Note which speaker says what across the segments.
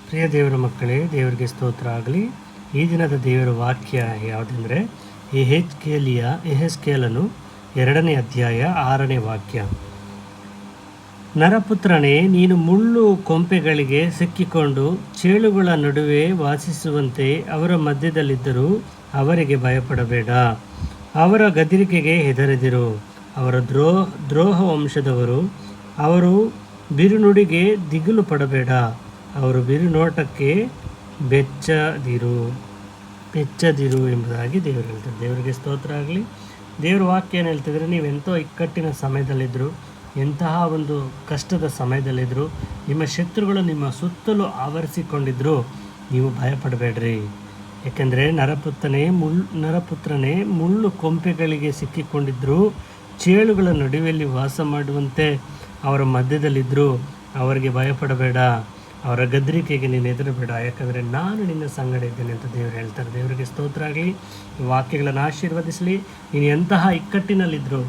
Speaker 1: ಪ್ರಿಯ ದೇವರ ಮಕ್ಕಳೇ, ದೇವರಿಗೆ ಸ್ತೋತ್ರ ಆಗಲಿ. ಈ ದಿನದ ದೇವರ ವಾಕ್ಯ ಯಾವುದೆಂದರೆ ಯೆಹೆಜ್ಕೇಲನು 2ನೇ ಅಧ್ಯಾಯ 6ನೇ ವಾಕ್ಯ. ನರಪುತ್ರನೇ, ನೀನು ಮುಳ್ಳು ಕೊಂಪೆಗಳಿಗೆ ಸಿಕ್ಕಿಕೊಂಡು ಚೇಳುಗಳ ನಡುವೆ ವಾಸಿಸುವಂತೆ ಅವರ ಮಧ್ಯದಲ್ಲಿದ್ದರೂ ಅವರಿಗೆ ಭಯಪಡಬೇಡ. ಅವರ ಗದರಿಕೆಗೆ ಹೆದರದಿರು. ಅವರ ದ್ರೋಹ ವಂಶದವರು. ಅವರು ಬಿರುನುಡಿಗೆ ದಿಗಿಲು ಪಡಬೇಡ. ಅವರು ಬಿರುನೋಟಕ್ಕೆ ಬೆಚ್ಚದಿರು ಎಂಬುದಾಗಿ ದೇವರು ಹೇಳ್ತಾರೆ. ದೇವರಿಗೆ ಸ್ತೋತ್ರ ಆಗಲಿ. ದೇವರ ವಾಕ್ಯ ಏನು ಹೇಳ್ತಿದ್ರೆ, ನೀವೆಂಥೋ ಇಕ್ಕಟ್ಟಿನ ಸಮಯದಲ್ಲಿದ್ದರು, ಎಂತಹ ಒಂದು ಕಷ್ಟದ ಸಮಯದಲ್ಲಿದ್ದರು, ನಿಮ್ಮ ಶತ್ರುಗಳು ನಿಮ್ಮ ಸುತ್ತಲೂ ಆವರಿಸಿಕೊಂಡಿದ್ದರು, ನೀವು ಭಯಪಡಬೇಡ್ರಿ. ಏಕೆಂದರೆ ನರಪುತ್ರನೇ ಮುಳ್ಳು ಕೊಂಪೆಗಳಿಗೆ ಸಿಕ್ಕಿಕೊಂಡಿದ್ದರು, ಚೇಳುಗಳ ನಡುವೆಯಲ್ಲಿ ವಾಸ ಮಾಡುವಂತೆ ಅವರ ಮಧ್ಯದಲ್ಲಿದ್ದರು, ಅವರಿಗೆ ಭಯಪಡಬೇಡ. ಅವರ ಗದರಿಕೆಗೆ ನೀನು ಹೆದರಬೇಡ, ಯಾಕಂದರೆ ನಾನು ನಿನ್ನ ಸಂಗಡ ಇದ್ದೇನೆ ಅಂತ ದೇವರು ಹೇಳ್ತಾರೆ. ದೇವರಿಗೆ ಸ್ತೋತ್ರ ಆಗಲಿ. ಈ ವಾಕ್ಯಗಳನ್ನು ಆಶೀರ್ವದಿಸಲಿ. ನೀನು ಎಂತಹ ಇಕ್ಕಟ್ಟಿನಲ್ಲಿದ್ದರು,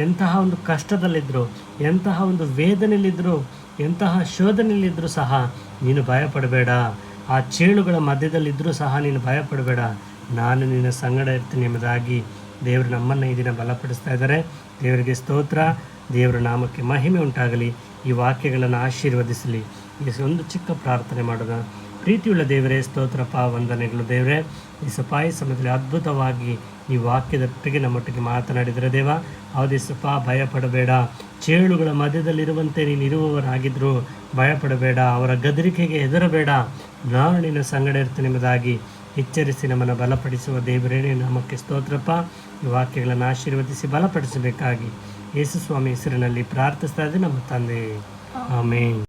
Speaker 1: ಎಂತಹ ಒಂದು ಕಷ್ಟದಲ್ಲಿದ್ದರು, ಎಂತಹ ಒಂದು ವೇದನೆಯಲ್ಲಿದ್ದರು, ಎಂತಹ ಶೋಧನೆಯಲ್ಲಿದ್ದರೂ ಸಹ ನೀನು ಭಯಪಡಬೇಡ. ಆ ಚೇಳುಗಳ ಮಧ್ಯದಲ್ಲಿದ್ದರೂ ಸಹ ನೀನು ಭಯಪಡಬೇಡ, ನಾನು ನಿನ್ನ ಸಂಗಡ ಇರ್ತೀನಿ ಎಂಬುದಾಗಿ ದೇವರು ನಮ್ಮನ್ನು ಈ ದಿನ ಬಲಪಡಿಸ್ತಾ ಇದ್ದಾರೆ. ದೇವರಿಗೆ ಸ್ತೋತ್ರ. ದೇವರ ನಾಮಕ್ಕೆ ಮಹಿಮೆ ಉಂಟಾಗಲಿ. ಈ ವಾಕ್ಯಗಳನ್ನು ಆಶೀರ್ವದಿಸಲಿ. ಈ ಒಂದು ಚಿಕ್ಕ ಪ್ರಾರ್ಥನೆ ಮಾಡೋಣ. ಪ್ರೀತಿಯುಳ್ಳ ದೇವರೇ, ಸ್ತೋತ್ರಪ್ಪ, ವಂದನೆಗಳು ದೇವರೇ. ಈ ಸಪಾಯಿ ಸಮಯದಲ್ಲಿ ಅದ್ಭುತವಾಗಿ ಈ ವಾಕ್ಯದೊಟ್ಟಿಗೆ ನಮ್ಮೊಟ್ಟಿಗೆ ಮಾತನಾಡಿದರೆ ದೇವ, ಹೌದೇಸಪ್ಪ, ಭಯಪಡಬೇಡ. ಚೇಳುಗಳ ಮಧ್ಯದಲ್ಲಿರುವಂತೆ ನೀನು ಇರುವವರಾಗಿದ್ದರು, ಭಯಪಡಬೇಡ. ಅವರ ಗದರಿಕೆಗೆ ಹೆದರಬೇಡ, ನಾನು ನಿನ್ನ ಸಂಗಡ ಇರ್ತೇನೆ ಎಂಬುದಾಗಿ ಎಚ್ಚರಿಸಿ ನಮ್ಮನ್ನು ಬಲಪಡಿಸುವ ದೇವರೇನೇ ನಾಮಕ್ಕೆ ಸ್ತೋತ್ರಪ್ಪ. ಈ ವಾಕ್ಯಗಳನ್ನು ಆಶೀರ್ವದಿಸಿ ಬಲಪಡಿಸಬೇಕಾಗಿ ಯೇಸು ಸ್ವಾಮಿ ಹೆಸರಿನಲ್ಲಿ ಪ್ರಾರ್ಥಿಸ್ತಾ ಇದ್ದೆ ನಮ್ಮ ತಂದೆ. ಆಮೇನ್.